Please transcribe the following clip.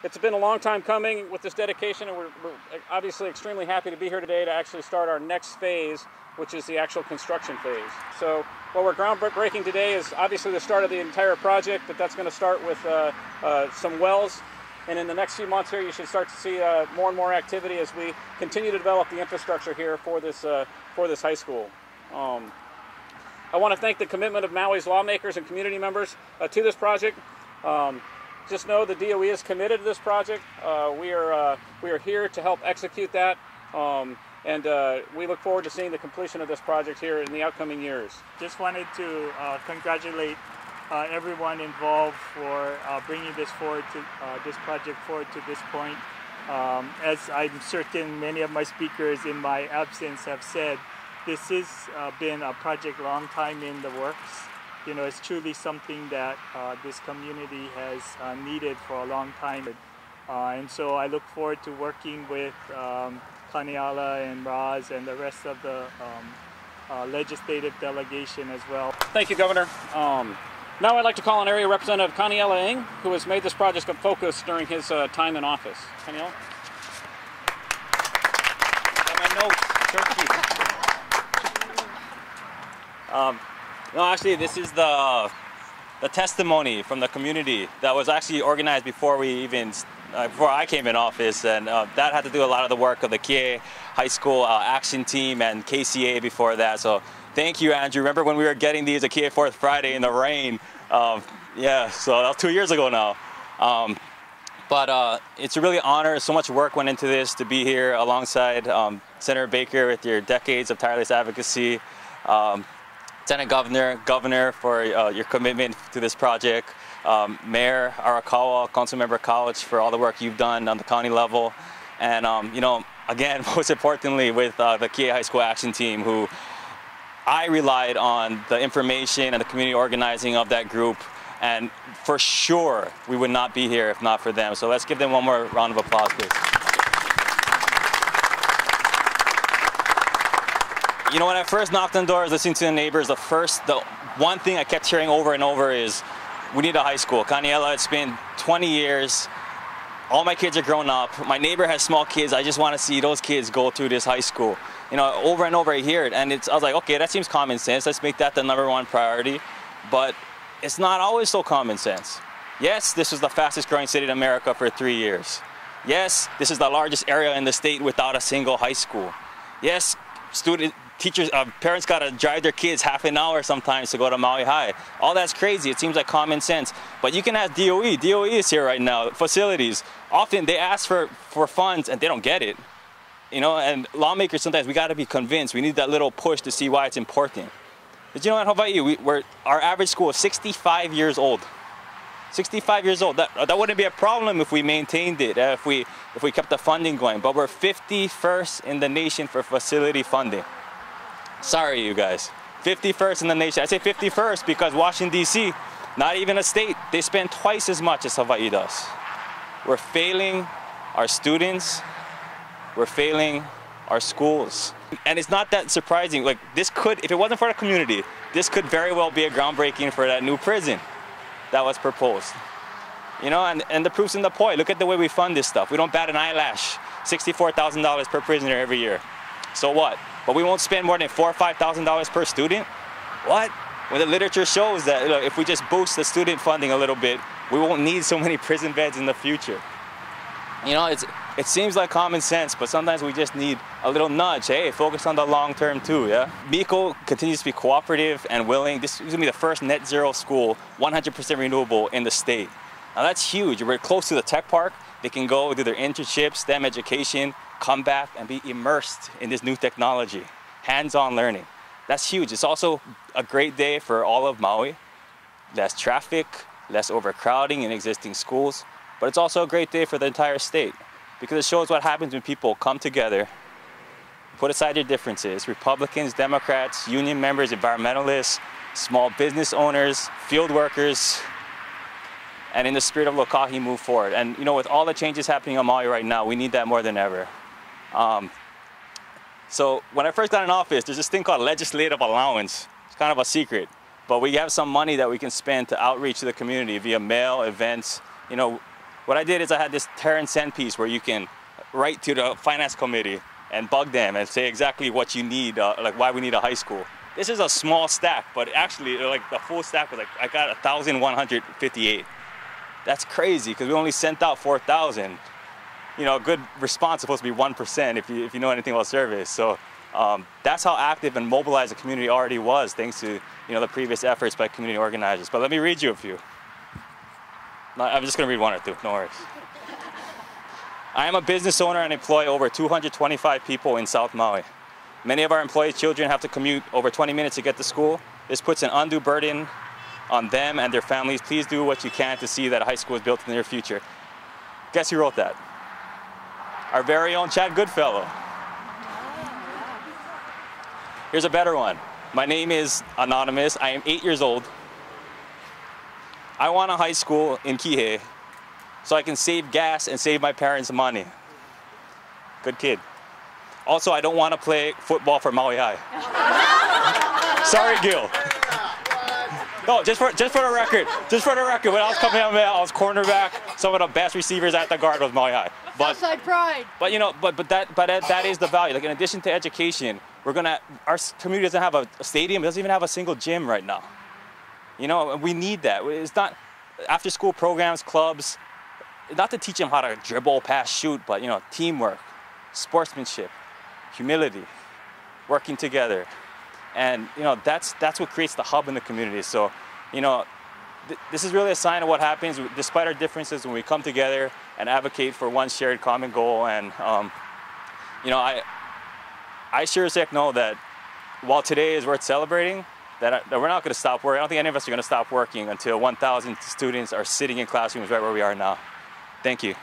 It's been a long time coming with this dedication, and we're obviously extremely happy to be here today to actually start our next phase, which is the actual construction phase. So what we're groundbreaking today is obviously the start of the entire project, but that's going to start with some wells. And in the next few months here, you should start to see more and more activity as we continue to develop the infrastructure here for this high school. I want to thank the commitment of Maui's lawmakers and community members to this project. Just know the DOE is committed to this project. We are here to help execute that, and we look forward to seeing the completion of this project here in the upcoming years. Just wanted to congratulate everyone involved for bringing this project forward to this point. As I'm certain many of my speakers in my absence have said, this has been a project long time in the works. You know, it's truly something that this community has needed for a long time. And so I look forward to working with Kaniala and Raz and the rest of the legislative delegation as well. Thank you, Governor. Now I'd like to call on Area Representative Kaniala Ng, who has made this project a focus during his time in office. Kaniala? Got my notes. No, actually, this is the testimony from the community that was actually organized before before I came in office, and that had to do a lot of the work of the Kihei High School action team and KCA before that. So thank you, Andrew. Remember when we were getting these at Kihei 4th Friday in the rain? Yeah, so that was 2 years ago now. But it's a really honor. So much work went into this to be here alongside Senator Baker with your decades of tireless advocacy. Lieutenant Governor, for your commitment to this project. Mayor Arakawa, Councilmember College, for all the work you've done on the county level. And, you know, again, most importantly, with the Kihei High School Action Team, who I relied on the information and the community organizing of that group. And for sure, we would not be here if not for them. So let's give them one more round of applause, please. You know, when I first knocked on doors, listening to the neighbors, the one thing I kept hearing over and over is, we need a high school. Kaniela, it's been 20 years. All my kids are grown up. My neighbor has small kids. I just want to see those kids go through this high school. You know, over and over I hear it, and I was like, okay, that seems common sense. Let's make that the #1 priority. But it's not always so common sense. Yes, this was the fastest growing city in America for 3 years. Yes, this is the largest area in the state without a single high school. Yes, parents gotta drive their kids half an hour sometimes to go to Maui High. All that's crazy. It seems like common sense. But you can ask DOE. DOE is here right now. Facilities. Often they ask for funds and they don't get it. You know, and lawmakers sometimes we gotta be convinced. We need that little push to see why it's important. But you know what, Hawaii, our average school is 65 years old. 65 years old. That wouldn't be a problem if we maintained it, if we kept the funding going. But we're 51st in the nation for facility funding. Sorry, you guys. 51st in the nation. I say 51st because Washington, D.C., not even a state, they spend twice as much as Hawaii does. We're failing our students. We're failing our schools. And it's not that surprising. Like, this could, if it wasn't for the community, this could very well be a groundbreaking for that new prison that was proposed. You know, and the proof's in the pudding. Look at the way we fund this stuff. We don't bat an eyelash. $64,000 per prisoner every year. So what? But we won't spend more than $4,000 or $5,000 per student? What? When the literature shows that, you know, if we just boost the student funding a little bit, we won't need so many prison beds in the future. You know, it seems like common sense, but sometimes we just need a little nudge. Hey, focus on the long term too, yeah? Miko continues to be cooperative and willing. This is gonna be the first net zero school, 100% renewable in the state. Now that's huge. We're close to the tech park. They can go do their internships, STEM education, come back and be immersed in this new technology, hands-on learning. That's huge. It's also a great day for all of Maui. Less traffic, less overcrowding in existing schools, but it's also a great day for the entire state because it shows what happens when people come together, put aside their differences, Republicans, Democrats, union members, environmentalists, small business owners, field workers, and in the spirit of Lokahi move forward. And you know, with all the changes happening on Maui right now, we need that more than ever. So when I first got in office, there's this thing called legislative allowance. It's kind of a secret, but we have some money that we can spend to outreach to the community via mail, events. You know, What I did is I had this tear and send piece where you can write to the finance committee and bug them and say exactly what you need, like why we need a high school. This is a small stack, but actually like the full stack was like, I got 1,158. That's crazy because we only sent out 4,000. You know, a good response is supposed to be 1% if you know anything about surveys. So that's how active and mobilized the community already was, thanks to the previous efforts by community organizers. But let me read you a few. I'm just going to read one or two, no worries. I am a business owner and employ over 225 people in South Maui. Many of our employees' children have to commute over 20 minutes to get to school. This puts an undue burden on them and their families. Please do what you can to see that a high school is built in the near future. Guess who wrote that? Our very own Chad Goodfellow. Here's a better one. My name is anonymous. I am 8 years old. I want a high school in Kihei so I can save gas and save my parents money. Good kid. Also, I don't want to play football for Maui High. Sorry, Gil. No, just for the record. Just for the record, when I was coming out, I was cornerback. Some of the best receivers at the guard was Maui High. Southside pride. But that is the value. Like in addition to education, our community doesn't have a stadium. It doesn't even have a single gym right now. We need that. It's not after school programs, clubs, not to teach them how to dribble, pass, shoot, but teamwork, sportsmanship, humility, working together. And that's what creates the hub in the community. So, this is really a sign of what happens despite our differences when we come together and advocate for one shared common goal. And I sure as heck know that while today is worth celebrating, that we're not going to stop working. I don't think any of us are going to stop working until 1,000 students are sitting in classrooms right where we are now. Thank you.